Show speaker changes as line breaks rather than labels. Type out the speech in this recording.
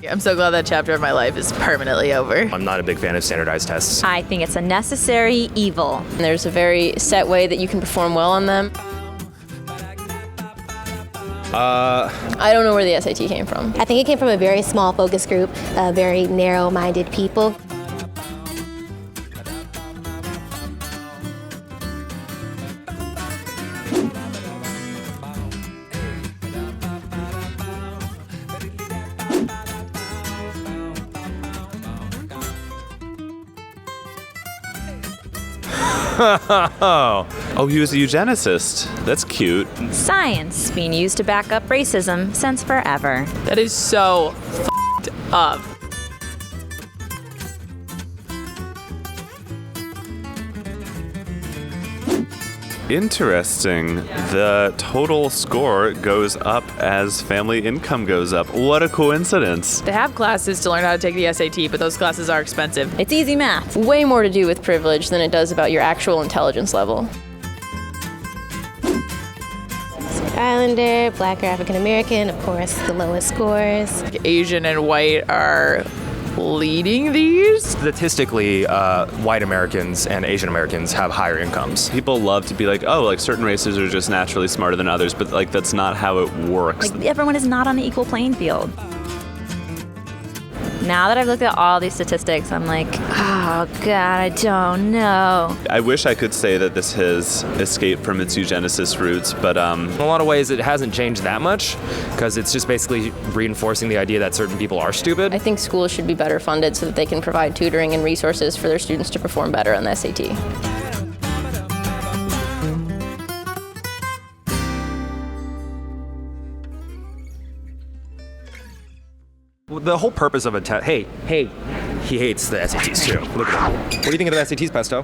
I'm so glad that chapter of my life is permanently over.
I'm not a big fan of standardized tests.
I think it's a necessary evil.
There's a very set way that you can perform well on them. I don't know where the SAT came from.
I think it came from a very small focus group, very narrow-minded people.
Oh, he was a eugenicist. That's cute.
Science being used to back up racism since forever.
That is so f***ed up.
Interesting. The total score goes up as family income goes up. What a coincidence.
They have classes to learn how to take the SAT, but those classes are expensive.
It's easy math.
Way more to do with privilege than it does about your actual intelligence level.
Islander, Black or African American, of course, the lowest scores.
Asian and white are leading these.
Statistically, white Americans and Asian Americans have higher incomes.
People love to be like, oh, like certain races are just naturally smarter than others, but like that's not how it works.
Like, everyone is not on the equal playing field. Now that I've looked at all these statistics, I'm like, oh God, I don't know.
I wish I could say that this has escaped from its eugenicist roots, but
In a lot of ways, it hasn't changed that much because it's just basically reinforcing the idea that certain people are stupid.
I think schools should be better funded so that they can provide tutoring and resources for their students to perform better on the SAT.
The whole purpose of a test. Hey, he hates the SATs too. Look at him. What do you think of the SATs, Pesto?